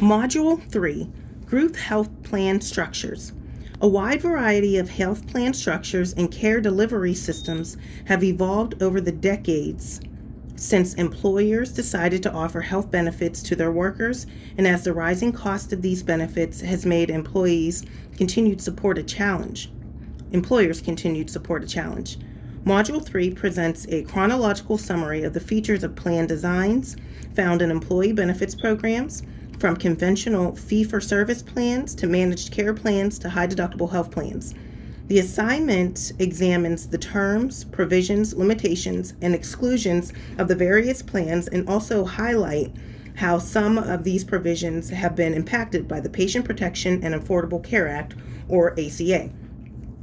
Module 3, Group Health Plan Structures. A wide variety of health plan structures and care delivery systems have evolved over the decades since employers decided to offer health benefits to their workers, and as the rising cost of these benefits has made employers' continued support a challenge. Module 3 presents a chronological summary of the features of plan designs found in employee benefits programs, from conventional fee-for-service plans to managed care plans to high-deductible health plans. The assignment examines the terms, provisions, limitations, and exclusions of the various plans and also highlight how some of these provisions have been impacted by the Patient Protection and Affordable Care Act, or ACA.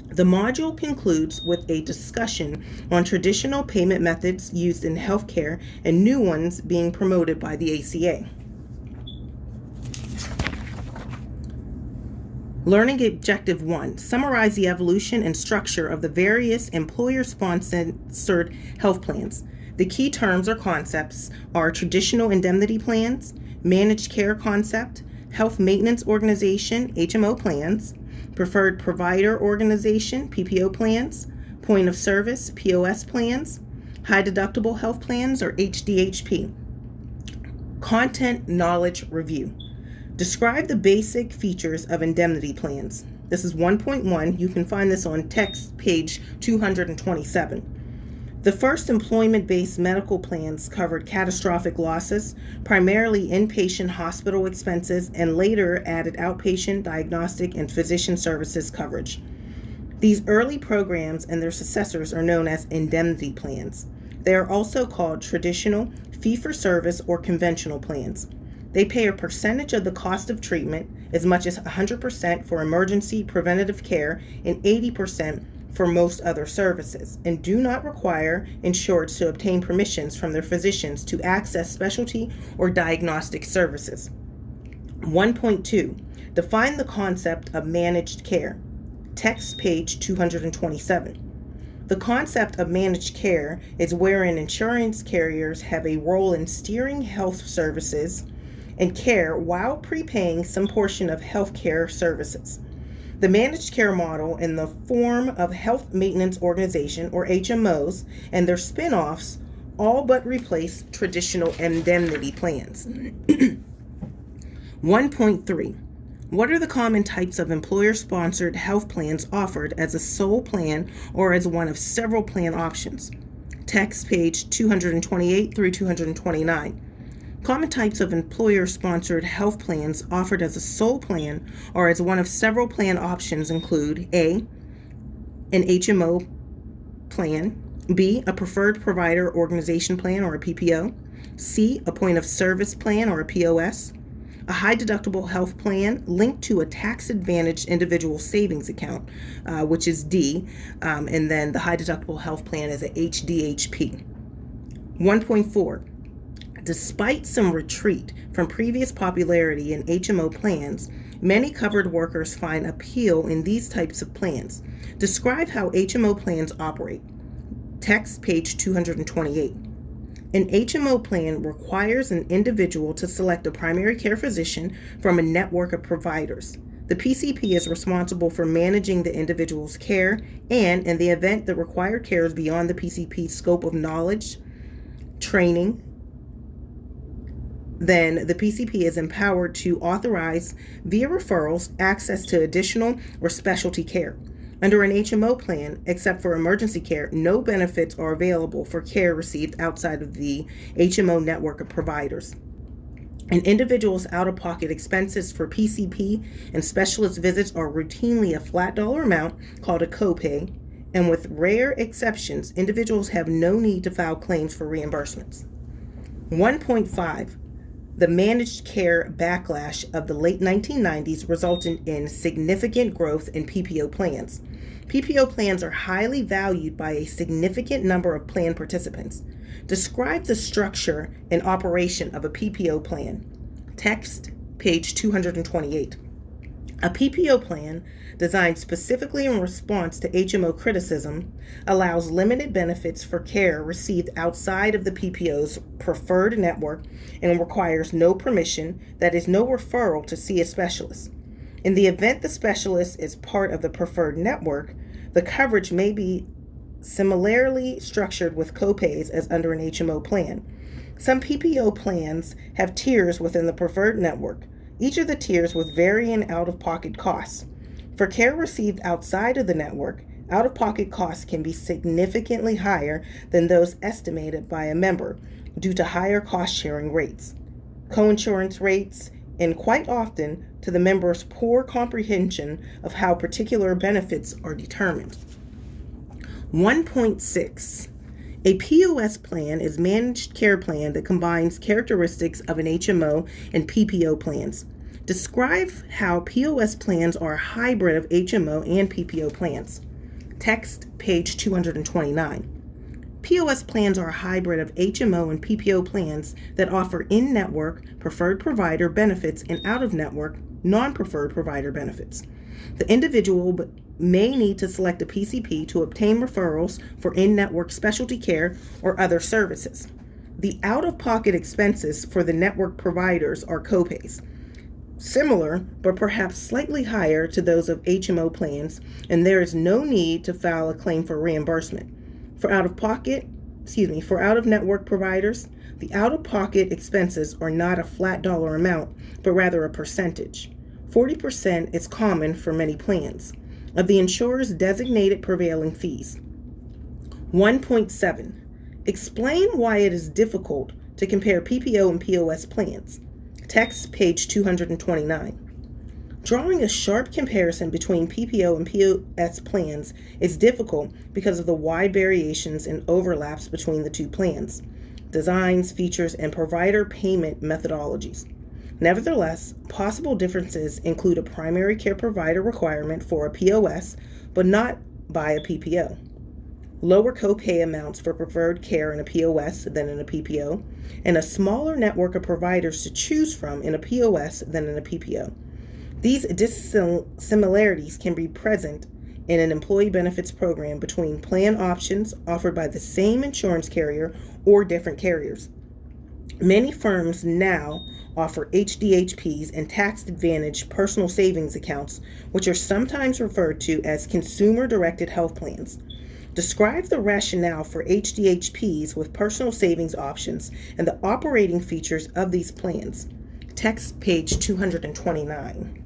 The module concludes with a discussion on traditional payment methods used in healthcare and new ones being promoted by the ACA. Learning Objective 1. Summarize the evolution and structure of the various employer-sponsored health plans. The key terms or concepts are traditional indemnity plans, managed care concept, health maintenance organization, HMO plans, preferred provider organization, PPO plans, point of service, POS plans, high deductible health plans, or HDHP. Content knowledge review. Describe the basic features of indemnity plans. This is 1.1. You can find this on text page 227. The first employment-based medical plans covered catastrophic losses, primarily inpatient hospital expenses, and later added outpatient, diagnostic, and physician services coverage. These early programs and their successors are known as indemnity plans. They are also called traditional, fee-for-service, or conventional plans. They pay a percentage of the cost of treatment, as much as 100% for emergency preventative care and 80% for most other services, and do not require insureds to obtain permissions from their physicians to access specialty or diagnostic services. 1.2. Define the concept of managed care. Text page 227. The concept of managed care is wherein insurance carriers have a role in steering health services and care while prepaying some portion of healthcare services. The managed care model in the form of Health Maintenance Organization, or HMOs, and their spin-offs all but replace traditional indemnity plans. 1.3. What are the common types of employer-sponsored health plans offered as a sole plan or as one of several plan options? Text page 228 through 229. Common types of employer-sponsored health plans offered as a sole plan or as one of several plan options include A, an HMO plan, B, a preferred provider organization plan or a PPO, C, a point of service plan or a POS, a high deductible health plan linked to a tax-advantaged individual savings account, which is D, and then the high deductible health plan is a HDHP. 1.4. Despite some retreat from previous popularity in HMO plans, many covered workers find appeal in these types of plans. Describe how HMO plans operate. Text page 228. An HMO plan requires an individual to select a primary care physician from a network of providers. The PCP is responsible for managing the individual's care, and in the event the required care is beyond the PCP's scope of knowledge, training, then the PCP is empowered to authorize, via referrals, access to additional or specialty care. Under an HMO plan, except for emergency care, no benefits are available for care received outside of the HMO network of providers. An individual's out-of-pocket expenses for PCP and specialist visits are routinely a flat dollar amount called a copay, and with rare exceptions, individuals have no need to file claims for reimbursements. 1.5. The managed care backlash of the late 1990s resulted in significant growth in PPO plans. PPO plans are highly valued by a significant number of plan participants. Describe the structure and operation of a PPO plan. Text, page 228. A PPO plan, designed specifically in response to HMO criticism, allows limited benefits for care received outside of the PPO's preferred network and requires no permission, that is, no referral to see a specialist. In the event the specialist is part of the preferred network, the coverage may be similarly structured with copays as under an HMO plan. Some PPO plans have tiers within the preferred network, each of the tiers with varying out-of-pocket costs. For care received outside of the network, out-of-pocket costs can be significantly higher than those estimated by a member due to higher cost-sharing rates, coinsurance rates, and quite often to the member's poor comprehension of how particular benefits are determined. 1.6. A POS plan is a managed care plan that combines characteristics of an HMO and PPO plans. Describe how POS plans are a hybrid of HMO and PPO plans. Text, page 229. POS plans are a hybrid of HMO and PPO plans that offer in-network preferred provider benefits and out-of-network non-preferred provider benefits. The individual may need to select a PCP to obtain referrals for in-network specialty care or other services. The out-of-pocket expenses for the network providers are copays, similar but perhaps slightly higher to those of HMO plans, and there is no need to file a claim for reimbursement. For out-of-network providers, the out-of-pocket expenses are not a flat dollar amount, but rather a percentage. 40% is common for many plans of the insurer's designated prevailing fees. 1.7. Explain why it is difficult to compare PPO and POS plans. Text, page 229. Drawing a sharp comparison between PPO and POS plans is difficult because of the wide variations and overlaps between the two plans, designs, features, and provider payment methodologies. Nevertheless, possible differences include a primary care provider requirement for a POS, but not by a PPO. Lower copay amounts for preferred care in a POS than in a PPO, and a smaller network of providers to choose from in a POS than in a PPO. These dissimilarities can be present in an employee benefits program between plan options offered by the same insurance carrier or different carriers. Many firms now offer HDHPs and tax-advantaged personal savings accounts, which are sometimes referred to as consumer-directed health plans. Describe the rationale for HDHPs with personal savings options and the operating features of these plans. Text, page 229.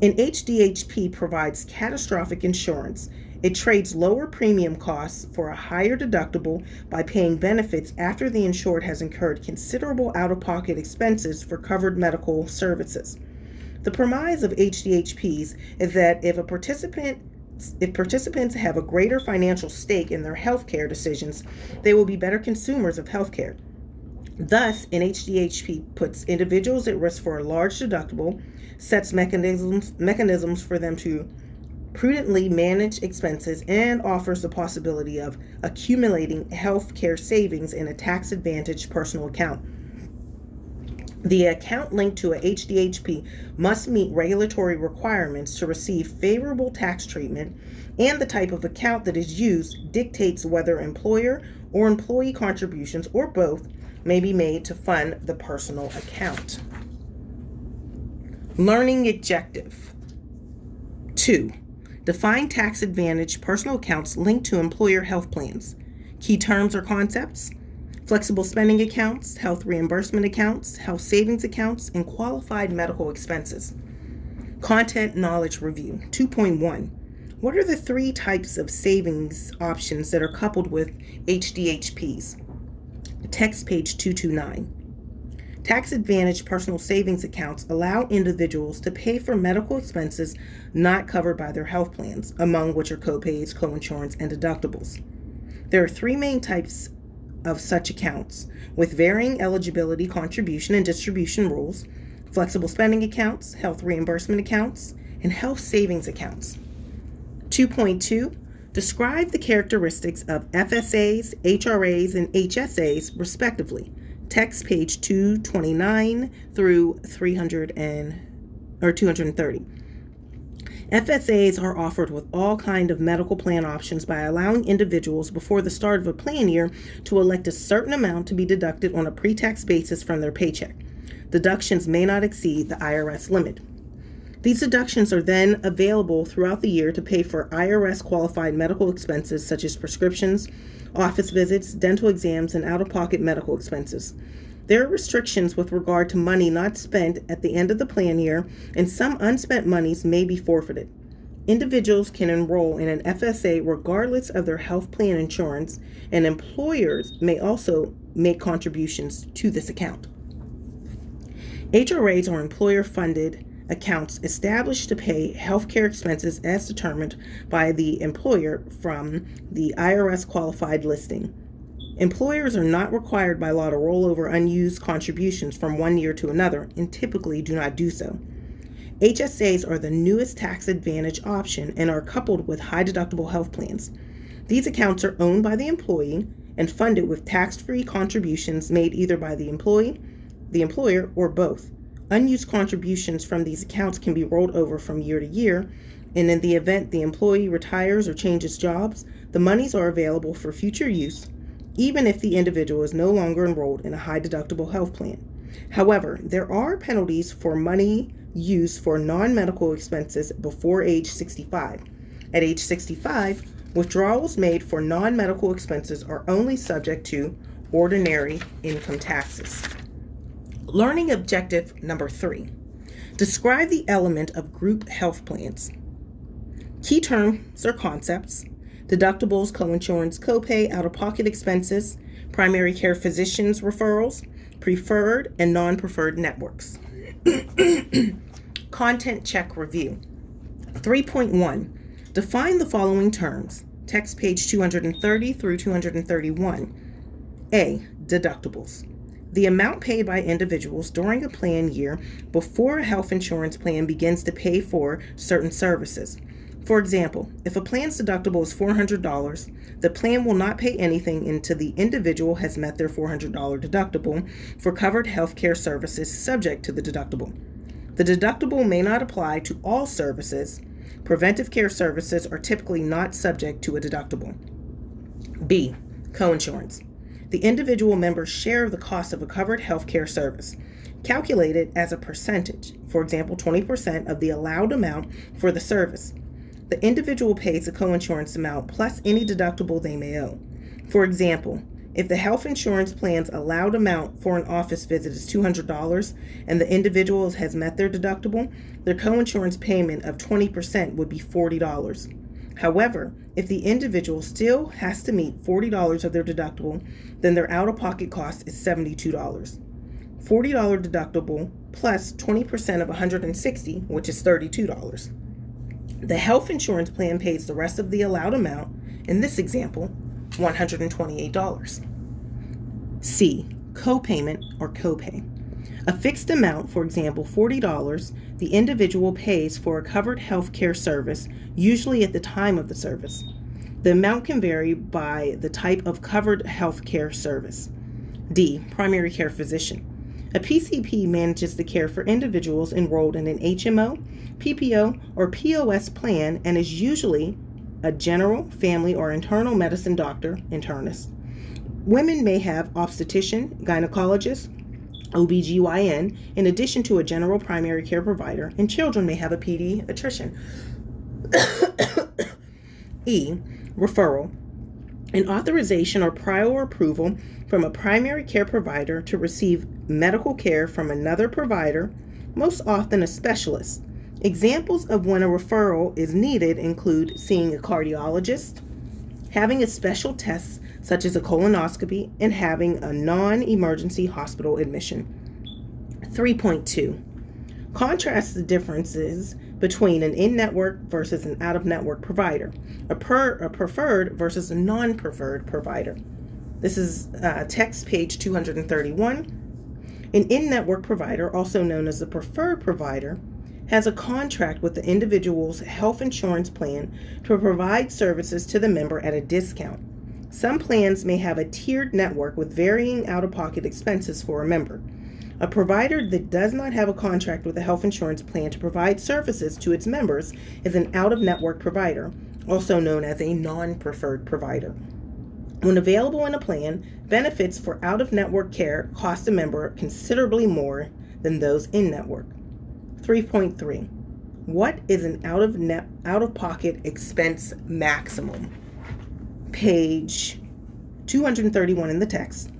An HDHP provides catastrophic insurance. It trades lower premium costs for a higher deductible by paying benefits after the insured has incurred considerable out-of-pocket expenses for covered medical services. The premise of HDHPs is that if participants have a greater financial stake in their healthcare decisions, they will be better consumers of healthcare. Thus, an HDHP puts individuals at risk for a large deductible, sets mechanisms for them to prudently manage expenses, and offers the possibility of accumulating health care savings in a tax-advantaged personal account. The account linked to a HDHP must meet regulatory requirements to receive favorable tax treatment, and the type of account that is used dictates whether employer or employee contributions, or both, may be made to fund the personal account. Learning objective 2. Define tax-advantaged personal accounts linked to employer health plans. Key terms or concepts: flexible spending accounts, health reimbursement accounts, health savings accounts, and qualified medical expenses. Content knowledge review. 2.1. What are the 3 types of savings options that are coupled with HDHPs? Text, page 229. Tax-advantaged personal savings accounts allow individuals to pay for medical expenses not covered by their health plans, among which are copays, coinsurance, and deductibles. There are 3 main types of such accounts, with varying eligibility, contribution, and distribution rules: flexible spending accounts, health reimbursement accounts, and health savings accounts. 2.2. Describe the characteristics of FSAs, HRAs, and HSAs, respectively. Text, page 229 through 230. FSAs are offered with all kinds of medical plan options by allowing individuals before the start of a plan year to elect a certain amount to be deducted on a pre-tax basis from their paycheck. Deductions may not exceed the IRS limit. These deductions are then available throughout the year to pay for IRS-qualified medical expenses such as prescriptions, office visits, dental exams, and out-of-pocket medical expenses. There are restrictions with regard to money not spent at the end of the plan year, and some unspent monies may be forfeited. Individuals can enroll in an FSA regardless of their health plan insurance, and employers may also make contributions to this account. HRAs are employer-funded accounts established to pay healthcare expenses as determined by the employer from the IRS qualified listing. Employers are not required by law to roll over unused contributions from one year to another and typically do not do so. HSAs are the newest tax advantage option and are coupled with high deductible health plans. These accounts are owned by the employee and funded with tax-free contributions made either by the employee, the employer, or both. Unused contributions from these accounts can be rolled over from year to year, and in the event the employee retires or changes jobs, the monies are available for future use, even if the individual is no longer enrolled in a high-deductible health plan. However, there are penalties for money used for non-medical expenses before age 65. At age 65, withdrawals made for non-medical expenses are only subject to ordinary income taxes. Learning objective number 3. Describe the element of group health plans. Key terms or concepts: deductibles, coinsurance, copay, out-of-pocket expenses, primary care physicians referrals, preferred and non-preferred networks. Content check review. 3.1. Define the following terms. Text page 230 through 231. A. Deductibles. The amount paid by individuals during a plan year before a health insurance plan begins to pay for certain services. For example, if a plan's deductible is $400, the plan will not pay anything until the individual has met their $400 deductible for covered health care services subject to the deductible. The deductible may not apply to all services. Preventive care services are typically not subject to a deductible. B. Coinsurance. The individual member's share of the cost of a covered health care service, calculated as a percentage, for example, 20% of the allowed amount for the service. The individual pays the coinsurance amount plus any deductible they may owe. For example, if the health insurance plan's allowed amount for an office visit is $200 and the individual has met their deductible, their coinsurance payment of 20% would be $40. However, if the individual still has to meet $40 of their deductible, then their out-of-pocket cost is $72. $40 deductible plus 20% of $160, which is $32. The health insurance plan pays the rest of the allowed amount, in this example, $128. C. Copayment or copay. A fixed amount, for example, $40, the individual pays for a covered health care service, usually at the time of the service. The amount can vary by the type of covered health care service. D. Primary care physician. A PCP manages the care for individuals enrolled in an HMO, PPO, or POS plan and is usually a general, family, or internal medicine doctor, internist. Women may have obstetrician, gynecologist, OBGYN, in addition to a general primary care provider, and children may have a pediatrician. E. Referral. An authorization or prior approval from a primary care provider to receive medical care from another provider, most often a specialist. Examples of when a referral is needed include seeing a cardiologist, having a special test such as a colonoscopy, and having a non-emergency hospital admission. 3.2. Contrast the differences between an in-network versus an out-of-network provider, a preferred versus a non-preferred provider. This is text page 231. An in-network provider, also known as a preferred provider, has a contract with the individual's health insurance plan to provide services to the member at a discount. Some plans may have a tiered network with varying out-of-pocket expenses for a member. A provider that does not have a contract with a health insurance plan to provide services to its members is an out-of-network provider, also known as a non-preferred provider. When available in a plan, benefits for out-of-network care cost a member considerably more than those in-network. 3.3. What is an out-of-pocket expense maximum? Page 231 in the text.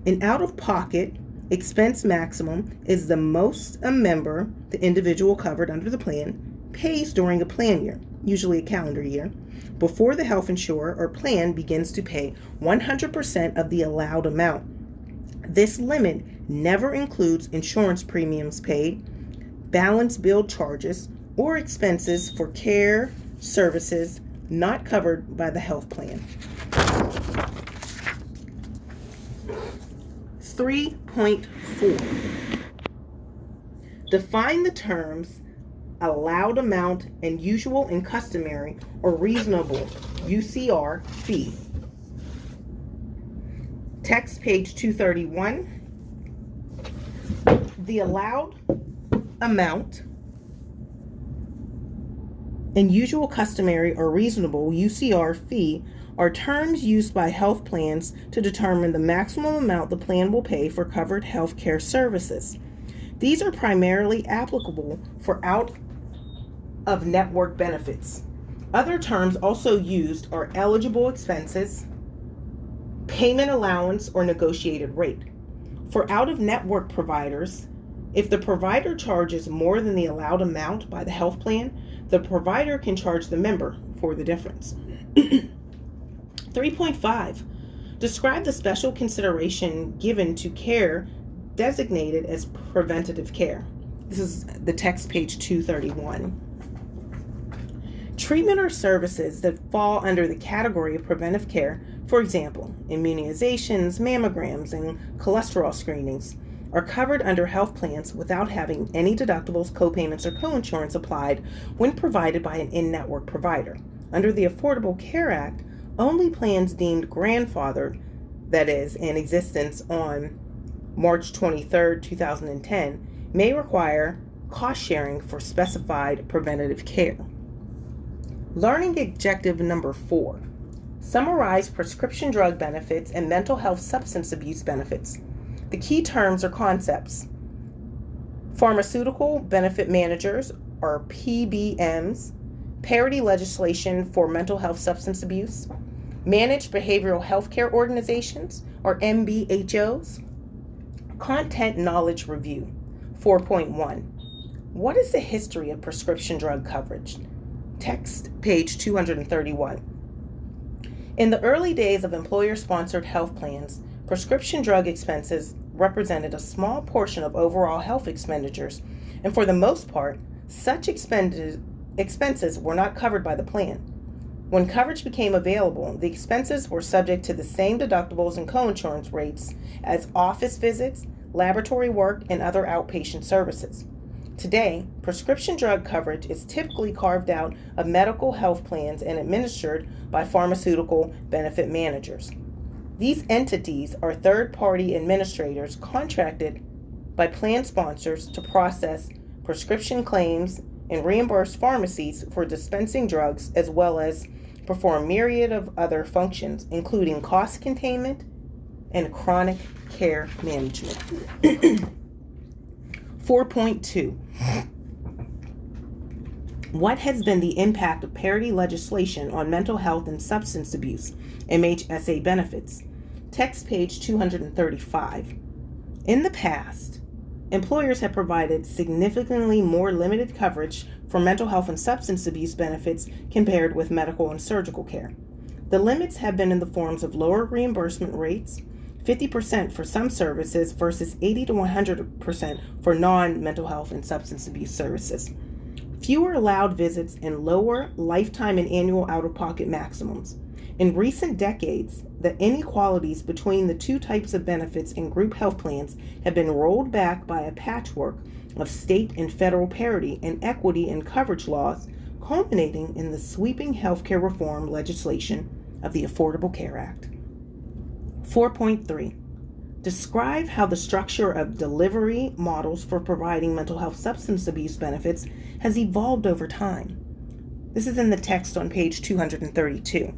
An out-of-pocket expense maximum is the most a member, the individual covered under the plan, pays during a plan year, usually a calendar year, before the health insurer or plan begins to pay 100% of the allowed amount. This limit never includes insurance premiums paid, balance billed charges, or expenses for care services not covered by the health plan. 3.4. Define the terms allowed amount and usual and customary or reasonable UCR fee. Text page 231. The allowed amount and usual, customary, or reasonable UCR fee are terms used by health plans to determine the maximum amount the plan will pay for covered health care services. These are primarily applicable for out-of-network benefits. Other terms also used are eligible expenses, payment allowance, or negotiated rate. For out-of-network providers, if the provider charges more than the allowed amount by the health plan, the provider can charge the member for the difference. 3.5. Describe the special consideration given to care designated as preventative care. This is the text, page 231. Treatment or services that fall under the category of preventive care, for example, immunizations, mammograms, and cholesterol screenings, are covered under health plans without having any deductibles, copayments, or coinsurance applied when provided by an in-network provider. Under the Affordable Care Act, only plans deemed grandfathered, that is, in existence on March 23, 2010, may require cost sharing for specified preventative care. Learning objective number 4. Summarize prescription drug benefits and mental health substance abuse benefits. The key terms or concepts: pharmaceutical benefit managers, or PBMs, parity legislation for mental health substance abuse, managed behavioral health care organizations, or MBHOs, content knowledge review. 4.1. What is the history of prescription drug coverage? Text, page 231. In the early days of employer-sponsored health plans, prescription drug expenses represented a small portion of overall health expenditures, and for the most part, such expenses were not covered by the plan. When coverage became available, the expenses were subject to the same deductibles and coinsurance rates as office visits, laboratory work, and other outpatient services. Today, prescription drug coverage is typically carved out of medical health plans and administered by pharmaceutical benefit managers. These entities are third-party administrators contracted by plan sponsors to process prescription claims and reimburse pharmacies for dispensing drugs, as well as perform a myriad of other functions, including cost containment and chronic care management. 4.2. What has been the impact of parity legislation on mental health and substance abuse, MHSA benefits? Text, page 235. In the past, employers have provided significantly more limited coverage for mental health and substance abuse benefits compared with medical and surgical care. The limits have been in the forms of lower reimbursement rates, 50% for some services versus 80 to 100% for non-mental health and substance abuse services. Fewer allowed visits and lower lifetime and annual out-of-pocket maximums. In recent decades, the inequalities between the two types of benefits in group health plans have been rolled back by a patchwork of state and federal parity and equity and coverage laws, culminating in the sweeping healthcare reform legislation of the Affordable Care Act. 4.3. Describe how the structure of delivery models for providing mental health substance abuse benefits has evolved over time. This is in the text on page 232.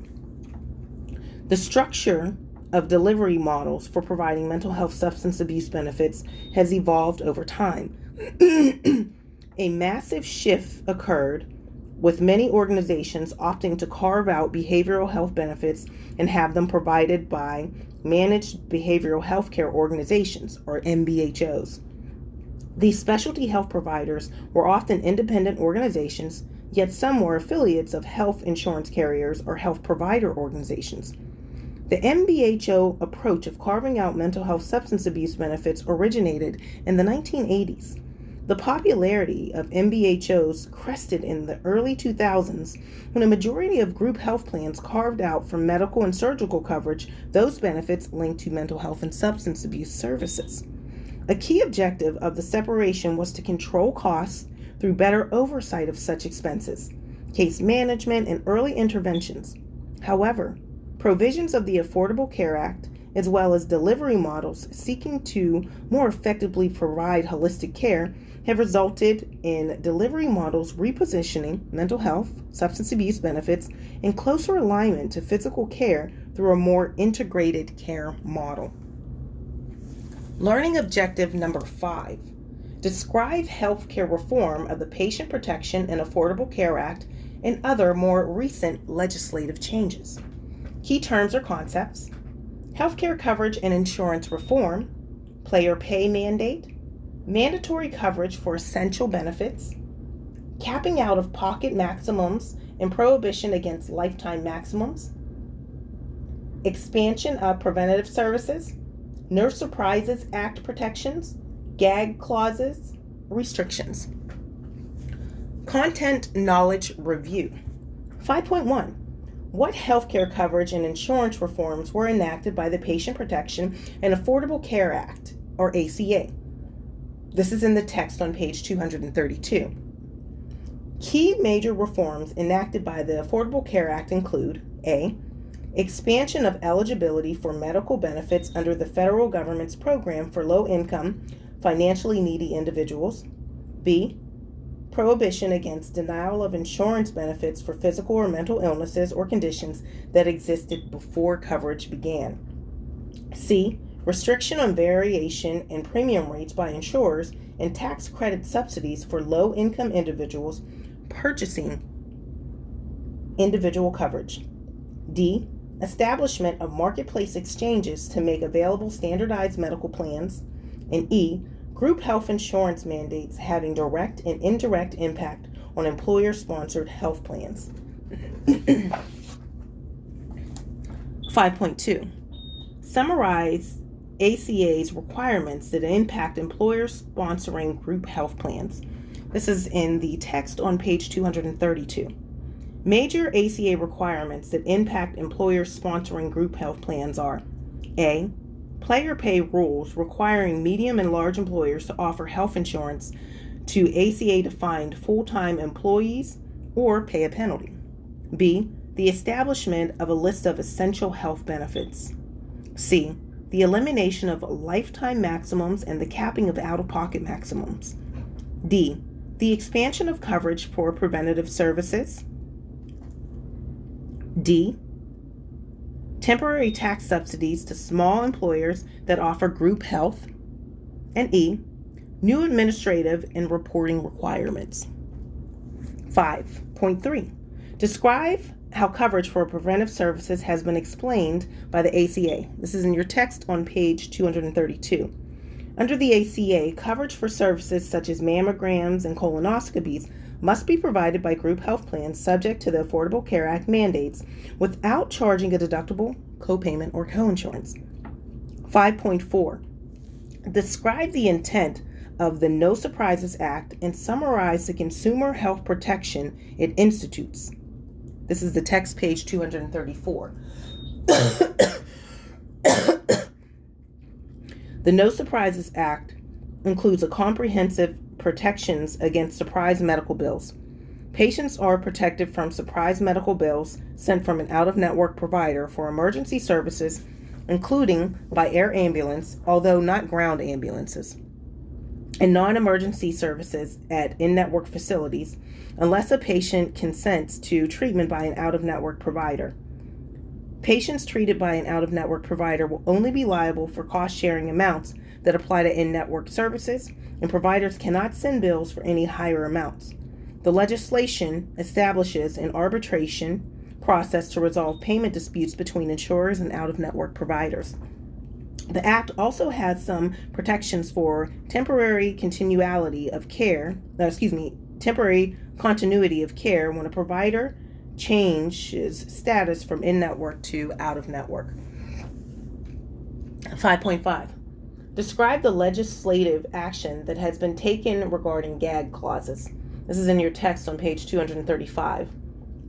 The structure of delivery models for providing mental health substance abuse benefits has evolved over time. A massive shift occurred, with many organizations opting to carve out behavioral health benefits and have them provided by managed behavioral health care organizations, or MBHOs. These specialty health providers were often independent organizations, yet some were affiliates of health insurance carriers or health provider organizations. The MBHO approach of carving out mental health substance abuse benefits originated in the 1980s. The popularity of MBHOs crested in the early 2000s when a majority of group health plans carved out from medical and surgical coverage those benefits linked to mental health and substance abuse services. A key objective of the separation was to control costs through better oversight of such expenses, case management, and early interventions. However, provisions of the Affordable Care Act, as well as delivery models seeking to more effectively provide holistic care, have resulted in delivery models repositioning mental health, substance abuse benefits in closer alignment to physical care through a more integrated care model. Learning objective number 5. Describe healthcare reform of the Patient Protection and Affordable Care Act and other more recent legislative changes. Key terms or concepts: healthcare coverage and insurance reform, payer pay mandate, mandatory coverage for essential benefits, capping out of pocket maximums and prohibition against lifetime maximums, expansion of preventative services, No Surprises Act protections, gag clauses, restrictions. Content knowledge review. 5.1. What healthcare coverage and insurance reforms were enacted by the Patient Protection and Affordable Care Act, or ACA? This is in the text on page 232. Key major reforms enacted by the Affordable Care Act include: A. Expansion of eligibility for medical benefits under the federal government's program for low-income, financially needy individuals. B. Prohibition against denial of insurance benefits for physical or mental illnesses or conditions that existed before coverage began. C. Restriction on variation in premium rates by insurers and tax credit subsidies for low-income individuals purchasing individual coverage. D. Establishment of marketplace exchanges to make available standardized medical plans. And E. Group health insurance mandates having direct and indirect impact on employer-sponsored health plans. 5.2. Summarize ACA's requirements that impact employers sponsoring group health plans. This is in the text on page 232. Major ACA requirements that impact employers sponsoring group health plans are: A. Payer pay rules requiring medium and large employers to offer health insurance to ACA-defined full-time employees or pay a penalty. B. The establishment of a list of essential health benefits. C. The elimination of lifetime maximums and the capping of out-of-pocket maximums. D. The expansion of coverage for preventative services. D. Temporary tax subsidies to small employers that offer group health. And E. New administrative and reporting requirements. 5.3. Describe how coverage for preventive services has been explained by the ACA. This is in your text on page 232. Under the ACA, coverage for services such as mammograms and colonoscopies must be provided by group health plans subject to the Affordable Care Act mandates without charging a deductible, copayment, or coinsurance. 5.4. Describe the intent of the No Surprises Act and summarize the consumer health protection it institutes. This is the text, page 234. The No Surprises Act includes a comprehensive protections against surprise medical bills. Patients are protected from surprise medical bills sent from an out-of-network provider for emergency services including by air ambulance, although not ground ambulances, and non-emergency services at in-network facilities, unless a patient consents to treatment by an out-of-network provider. Patients treated by an out-of-network provider will only be liable for cost-sharing amounts that apply to in-network services, and providers cannot send bills for any higher amounts. The legislation establishes an arbitration process to resolve payment disputes between insurers and out-of-network providers. The Act also has some protections for temporary continuity of care when a provider changes status from in-network to out-of-network. 5.5. Describe the legislative action that has been taken regarding gag clauses. This is in your text on page 235.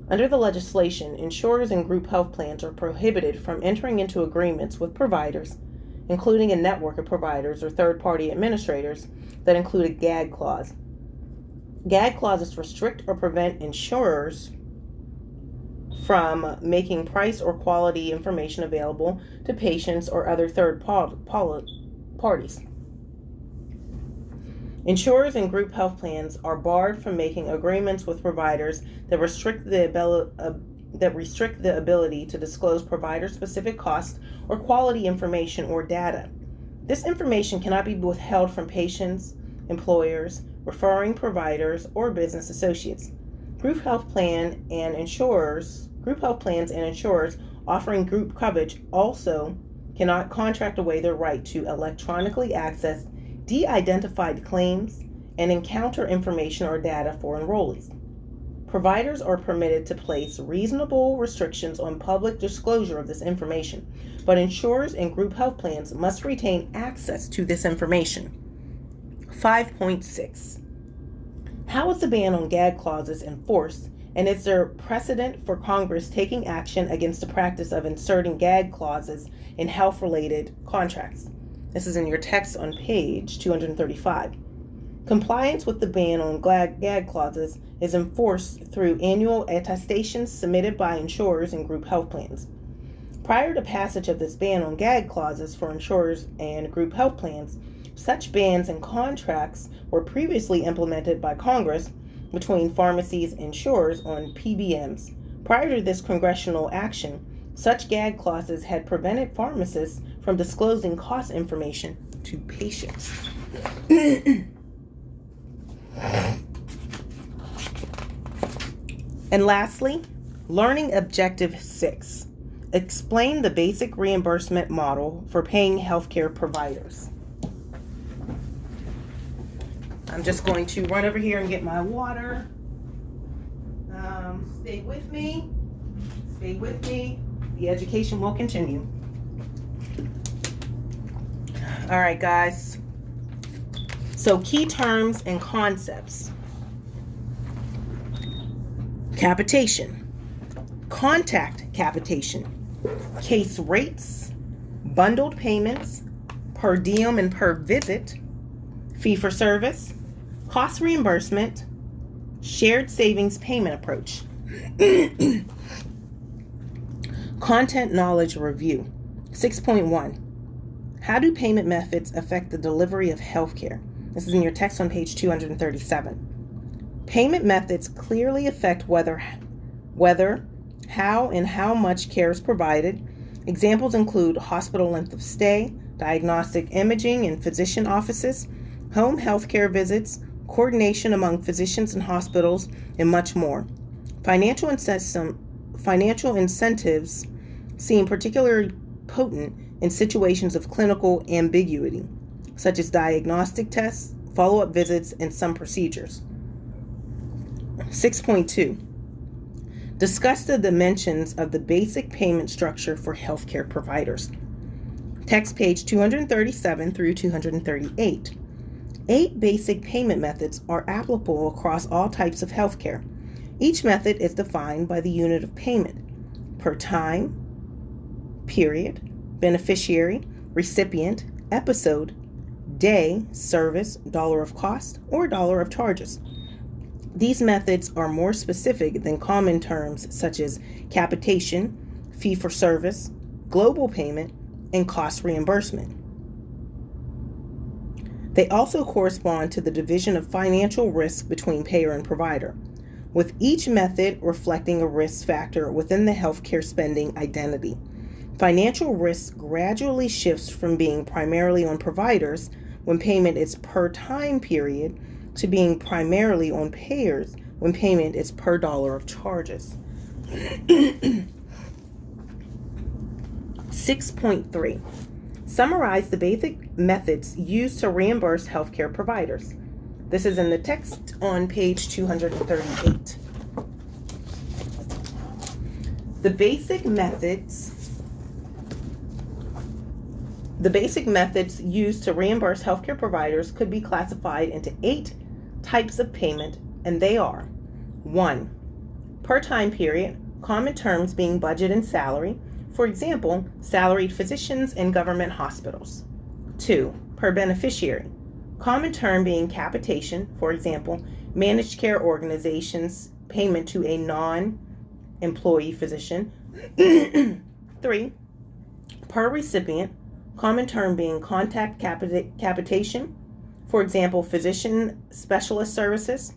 Under the legislation, insurers and group health plans are prohibited from entering into agreements with providers, including a network of providers or third-party administrators, that include a gag clause. Gag clauses restrict or prevent insurers from making price or quality information available to patients or other third parties. Insurers and group health plans are barred from making agreements with providers that restrict the ability to disclose provider-specific costs or quality information or data. This information cannot be withheld from patients, employers, referring providers, or business associates. Group health plans and insurers offering group coverage also cannot contract away their right to electronically access de-identified claims and encounter information or data for enrollees. Providers are permitted to place reasonable restrictions on public disclosure of this information, but insurers and group health plans must retain access to this information. 5.6. How is the ban on gag clauses enforced, and is there precedent for Congress taking action against the practice of inserting gag clauses in health-related contracts? This is in your text on page 235. Compliance with the ban on gag clauses is enforced through annual attestations submitted by insurers and group health plans. Prior to passage of this ban on gag clauses for insurers and group health plans, such bans and contracts were previously implemented by Congress between pharmacies and insurers on PBMs. Prior to this congressional action, such gag clauses had prevented pharmacists from disclosing cost information to patients. And lastly, Learning Objective 6. Explain the basic reimbursement model for paying healthcare providers. I'm just going to run over here and get my water. Stay with me. Stay with me. The education will continue. All right, guys. So key terms and concepts. Capitation. Contact capitation. Case rates. Bundled payments. Per diem and per visit. Fee for service. Cost reimbursement. Shared savings payment approach. Content knowledge review. 6.1. How do payment methods affect the delivery of healthcare? This is in your text on page 237. Payment methods clearly affect whether, how, and how much care is provided. Examples include hospital length of stay, diagnostic imaging in physician offices, home healthcare visits, coordination among physicians and hospitals, and much more. Financial incentives seem particularly potent in situations of clinical ambiguity, such as diagnostic tests, follow-up visits, and some procedures. 6.2. Discuss the dimensions of the basic payment structure for healthcare providers. Text page 237 through 238. 8 basic payment methods are applicable across all types of healthcare. Each method is defined by the unit of payment: per time, period, beneficiary, recipient, episode, day, service, dollar of cost, or dollar of charges. These methods are more specific than common terms such as capitation, fee for service, global payment, and cost reimbursement. They also correspond to the division of financial risk between payer and provider, with each method reflecting a risk factor within the healthcare spending identity. Financial risk gradually shifts from being primarily on providers when payment is per time period to being primarily on payers when payment is per dollar of charges. 6.3. Summarize the basic methods used to reimburse healthcare providers. This is in the text on page 238. The basic methods used to reimburse healthcare providers could be classified into 8 types of payment, and they are: 1. Per time period, common terms being budget and salary, for example, salaried physicians in government hospitals. 2. Per beneficiary, common term being capitation, for example, managed care organizations, payment to a non-employee physician. 3. Per recipient, common term being contact capitation, for example, physician specialist services.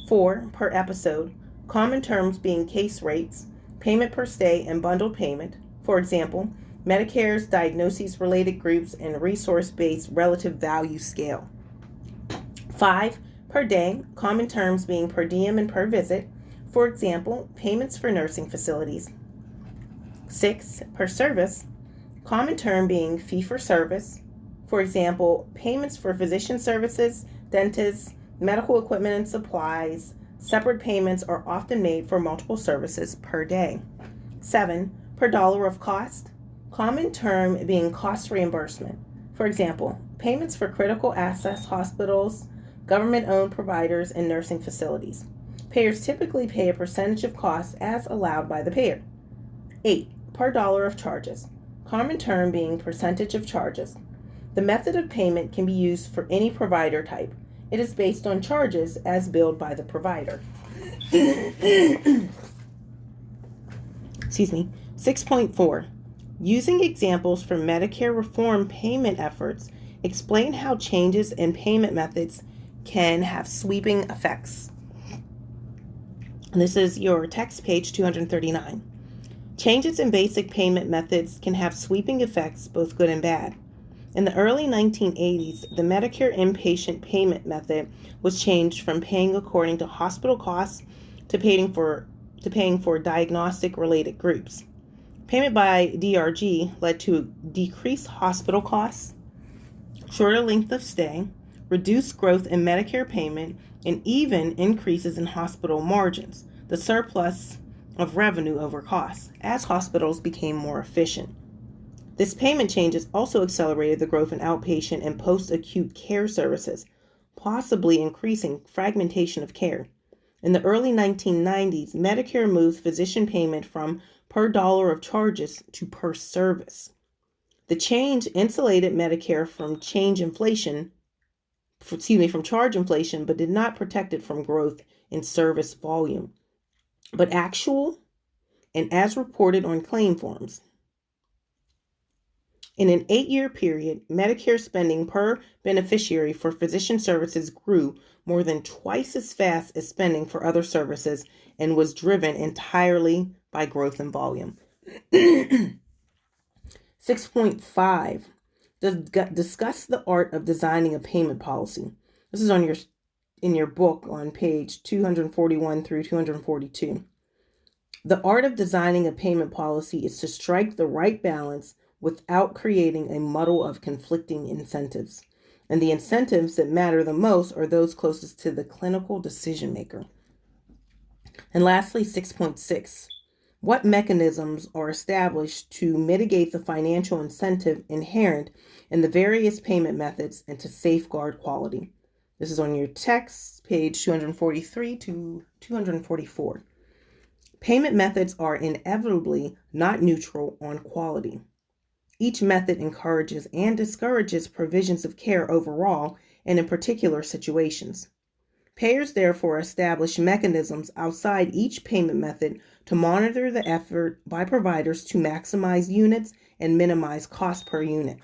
4. Per episode, common terms being case rates, payment per stay, and bundled payment, for example, Medicare's diagnoses-related groups and resource-based relative value scale. 5. Per day, common terms being per diem and per visit, for example, payments for nursing facilities. 6. Per service, common term being fee for service, for example, payments for physician services, dentists, medical equipment and supplies. Separate payments are often made for multiple services per day. 7. Per dollar of cost, common term being cost reimbursement. For example, payments for critical access hospitals, government-owned providers, and nursing facilities. Payers typically pay a percentage of costs as allowed by the payer. 8. Per dollar of charges, common term being percentage of charges. The method of payment can be used for any provider type. It is based on charges as billed by the provider. 6.4. Using examples from Medicare reform payment efforts, explain how changes in payment methods can have sweeping effects. This is your text, page 239. Changes in basic payment methods can have sweeping effects, both good and bad. In the early 1980s, the Medicare inpatient payment method was changed from paying according to hospital costs to paying for diagnostic-related groups. Payment by DRG led to decreased hospital costs, shorter length of stay, reduced growth in Medicare payment, and even increases in hospital margins, the surplus of revenue over costs, as hospitals became more efficient. This payment changes also accelerated the growth in outpatient and post-acute care services, possibly increasing fragmentation of care. In the early 1990s, Medicare moved physician payment from per dollar of charges to per service. The change insulated Medicare from charge inflation, but did not protect it from growth in service volume, but actual and as reported on claim forms. In an 8-year period, Medicare spending per beneficiary for physician services grew more than twice as fast as spending for other services and was driven entirely by growth in volume. 6.5. Discuss the art of designing a payment policy. This is in your book on page 241 through 242. The art of designing a payment policy is to strike the right balance without creating a muddle of conflicting incentives. And the incentives that matter the most are those closest to the clinical decision maker. And lastly, 6.6. What mechanisms are established to mitigate the financial incentive inherent in the various payment methods and to safeguard quality? This is on your text, page 243 to 244. Payment methods are inevitably not neutral on quality. Each method encourages and discourages provisions of care overall and in particular situations. Payers therefore establish mechanisms outside each payment method to monitor the effort by providers to maximize units and minimize cost per unit.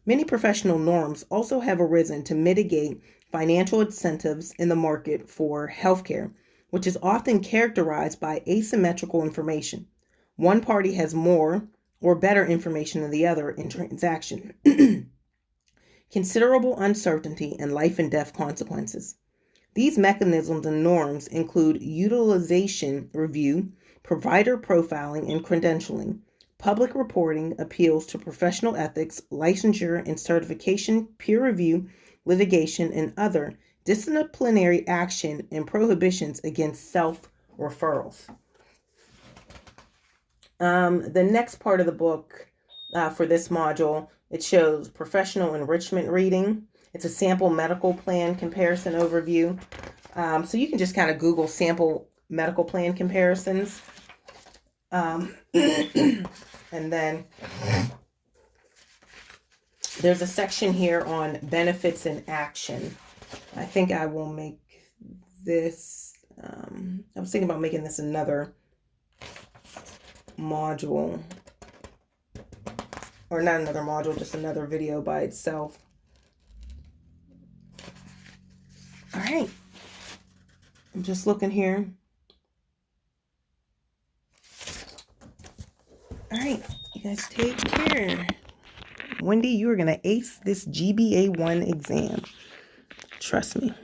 Many professional norms also have arisen to mitigate financial incentives in the market for healthcare, which is often characterized by asymmetrical information. One party has more or better information than the other in transaction. Considerable uncertainty and life and death consequences. These mechanisms and norms include utilization review, provider profiling and credentialing, public reporting, appeals to professional ethics, licensure and certification, peer review, litigation, and other disciplinary action and prohibitions against self-referrals. The next part of the book for this module, it shows professional enrichment reading. It's a sample medical plan comparison overview. So you can just kind of Google sample medical plan comparisons. And then there's a section here on benefits in action. I think I will make this, I was thinking about making this another module, or not another module, just another video by itself. All right, I'm just looking here. All right, you guys take care. Wendy, you are going to ace this GBA1 exam. Trust me.